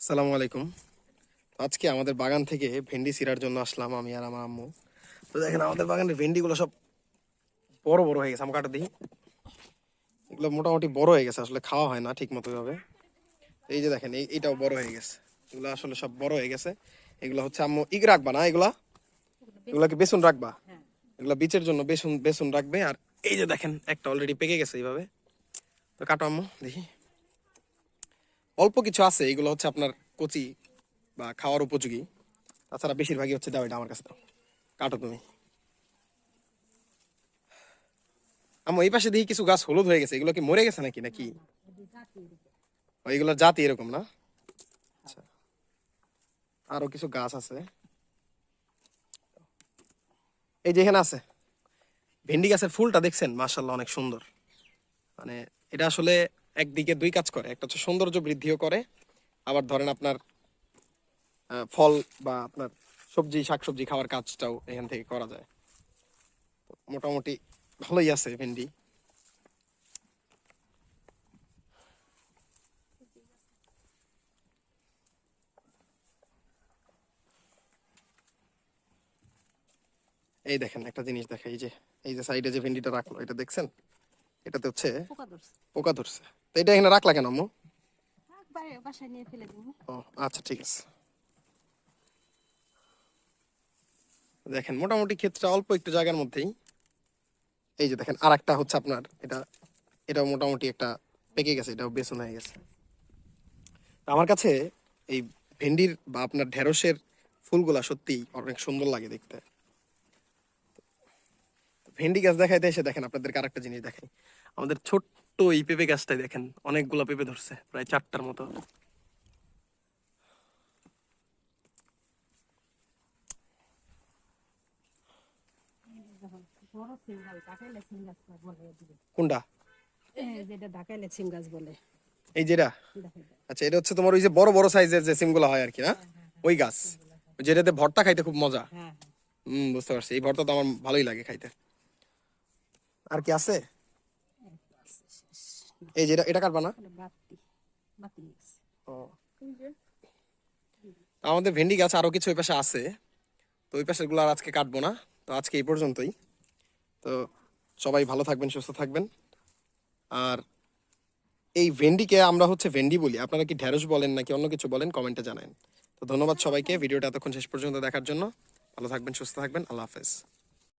আসসালামু আলাইকুম। আজকে আমাদের বাগান থেকে ভেন্ডি ছিঁড়ার জন্য আসলাম আমি আর আমার আম্মু। তো দেখেন আমাদের বাগানের ভেন্ডিগুলো সব বড় বড় হয়ে গেছে। আমি কাটা দিই, এগুলো মোটামুটি বড় হয়ে গেছে, আসলে খাওয়া হয় না ঠিক মতো ভাবে। এই যে দেখেন এইটাও বড় হয়ে গেছে, এগুলো আসলে সব বড় হয়ে গেছে। এগুলো হচ্ছে আম্মু রাখবা না, এগুলাকে বেসন রাখবা, এগুলা বীজের জন্য বেসন বেসন রাখবে। আর এই যে দেখেন একটা অলরেডি পেকে গেছে এইভাবে। তো কাটো আম্মু দেখি, অল্প কিছু আছে, এগুলো হচ্ছে আপনার কচি বা খাওয়ার উপযোগী। তাছাড়া বেশিরভাগই হচ্ছে দাও, এটা আমার কাছে দাও, কাটো তুমি। আমার এই পাশে দেখি কিছু গাছ হলুদ হয়ে গেছে, এগুলো কি মরে গেছে নাকি নাকি এইগুলোর জাতি এরকম না? আচ্ছা, আরো কিছু গাছ আছে, এই যে এখানে আছে ভেন্ডি গাছের ফুলটা দেখছেন, মাশাআল্লাহ অনেক সুন্দর। মানে এটা আসলে একদিকে দুই কাজ করে, একটা হচ্ছে সৌন্দর্য বৃদ্ধিও করে, আবার ধরেন আপনার ফল বা আপনার সবজি শাকসবজি খাওয়ার কাজটাও এখান থেকে করা যায়। মোটামুটি ভালোই আছে ভেন্ডি। এই দেখেন একটা জিনিস দেখে, এই যে সাইডে যে ভেন্ডিটা রাখলো, এটা দেখছেন, এটাতে হচ্ছে পোকা ধরছে। পোকা ধরছে। তো এটা এখানে রাখলা কেন আম্মু? বাসায় নিয়ে ফেলে দিব। ও আচ্ছা, ঠিক আছে। দেখেন মোটামুটি ক্ষেতটা অল্প একটু জায়গার মধ্যেই। এই যে দেখেন আর একটা হচ্ছে আপনার এটাও মোটামুটি একটা পেকে গেছে, এটাও বেসন হয়ে গেছে। আমার কাছে এই ভেন্ডির বা আপনার ঢেঁড়সের ফুলগুলা সত্যি অনেক সুন্দর লাগে দেখতে। ভেন্ডি গাছ দেখাইতে এসে দেখেন আপনাদেরকে আরেকটা জিনিস দেখাই। আমাদের ছোট্ট এই পেঁপে গাছটাই দেখেন অনেকগুলা পেঁপে ধরছে, প্রায় 4টার মতো। বড় সিম গাছ ঢাকাইলে সিম গাছ বলে এদিকে। কোনটা? যেটা ঢাকাইলে সিম গাছ বলে। এই যেটা? ঢাকাইলে। আচ্ছা, এটা হচ্ছে তোমার ওই যে বড় বড় সাইজের যে সিমগুলো হয় আর কি, না? ওই গাছ, যেটাতে ভর্তা খাইতে খুব মজা। হ্যাঁ বুঝতে পারছি, এই ভর্তা তো আমার ভালোই লাগে খাইতে। আর কি আছে? এই যেটা, এটা কাটবা না? বাতি বাতি গেছে। ও, আমাদের ভেন্ডি গাছ আরো কিছু ওই পাশে আছে, তো ওই পাশের গুলো আর আজকে কাটবো না। তো আজকে এই পর্যন্তই। তো সবাই ভালো থাকবেন, সুস্থ থাকবেন। আর এই ভেন্ডিকে আমরা হচ্ছে ভেন্ডি বলি, আপনারা কি ঢেঁড়স বলেন নাকি অন্য কিছু বলেন, কমেন্টে জানান। তো ধন্যবাদ সবাইকে ভিডিওটা এতক্ষণ শেষ পর্যন্ত দেখার জন্য। ভালো থাকবেন, সুস্থ থাকবেন, আল্লাহ হাফেজ।